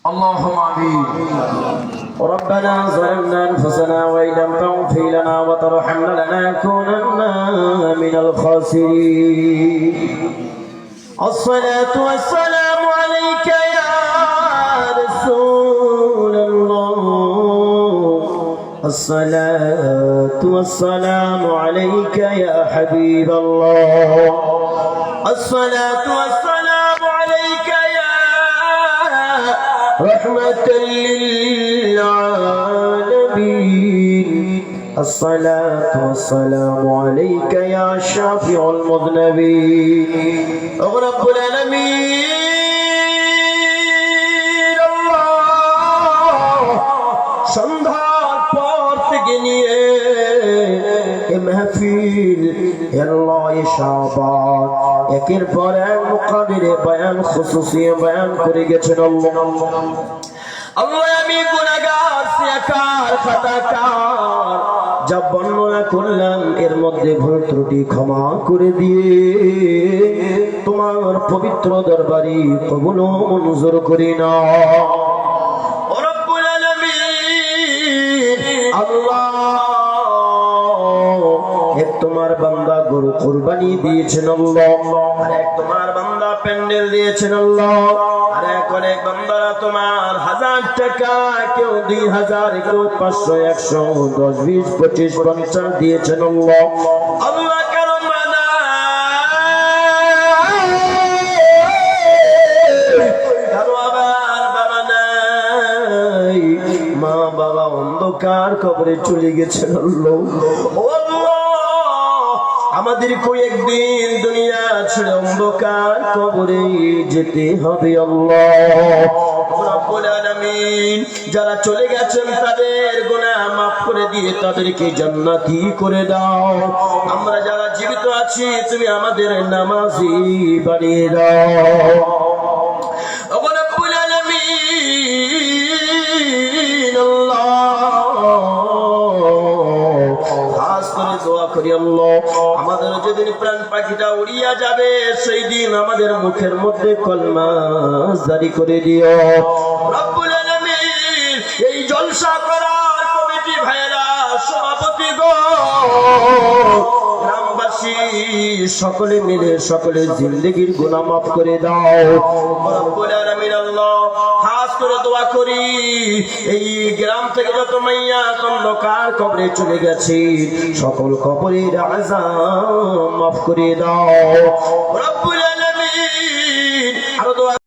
اللهم آمين. ربنا ظلمنا أنفسنا وإن لم تغفر لنا وترحمنا لنكونن من الخاسرين. الصلاة والسلام عليك يا رسول الله. الصلاة والسلام عليك يا حبيب الله. الصلاة والسلام عليك يا رحمة للعالمين. الصلاة والسلام عليك يا شافع المذنبين. رب العالمين الله সন্ধ্যার পর থেকে নিয়ে এ মাহফিল আল্লাহ শাবান একের পর এক মুকাবিলে বয়ান খুসুসি বয়ান করে গেছেন আল্লাহ। আল্লাহ আমি গুনাহগার সিয়াকার খাতাকার যা বর্ণনা করলাম এর মধ্যে ভুল ত্রুটি ক্ষমা করে দিয়ে তোমার পবিত্র দরবারে কবুল ও মঞ্জুর করে নাও। ও রব্বুল আলামিন আল্লাহ এক তোমার বান্দা গরু কুরবানি দিয়েছেন আল্লাহ, আর এক তোমার বান্দা প্যান্ডেল দিয়েছেন আল্লাহ, আর এক অনেক বান্দারা তোমার 1000 টাকা, কেউ 2000, কেউ 500, 100, 10, 20, 25, 50 দিয়েছেন আল্লাহ। আল্লাহ কারো মানা কারো আবার বাবা নাই, মা বাবা অন্ধকার কবরে চলে গেছেন আল্লাহ। ও আমাদের কয়েকদিন দুনিয়া ছেড়ে অন্ধকার কবরে যেতে হবে আল্লাহ রাব্বুল আলামিন। যারা চলে গেছেন তাদের গুনাহ মাফ করে দিয়ে তাদেরকে জান্নাতি করে দাও। আমরা যারা জীবিত আছি তুমি আমাদের নামাজি বানিয়ে দাও। রাব্বুল আলামিন খাস করে দোয়া করি আল্লাহ আমাদের যেদিন প্রাণ পাখিটা উড়িয়া যাবে সেই দিন আমাদের মুখের মধ্যে কলমা জারি করে দিও রব্বুল আলামিন। এই জলসা করার কমিটি ভাইরা সভাপতি গো গ্রামবাসী সকলে মিলে সকলের জিন্দেগির গুনাহ মাফ করে দাও রব্বুল আলামিন। আল্লাহ খাস করে দোয়া করি এই গ্রাম থেকে যত মাইয়া অন্ধকার কবরে চলে গেছে সকল কবরের আযাব মাফ করে দাও রব্বুল আলামিন।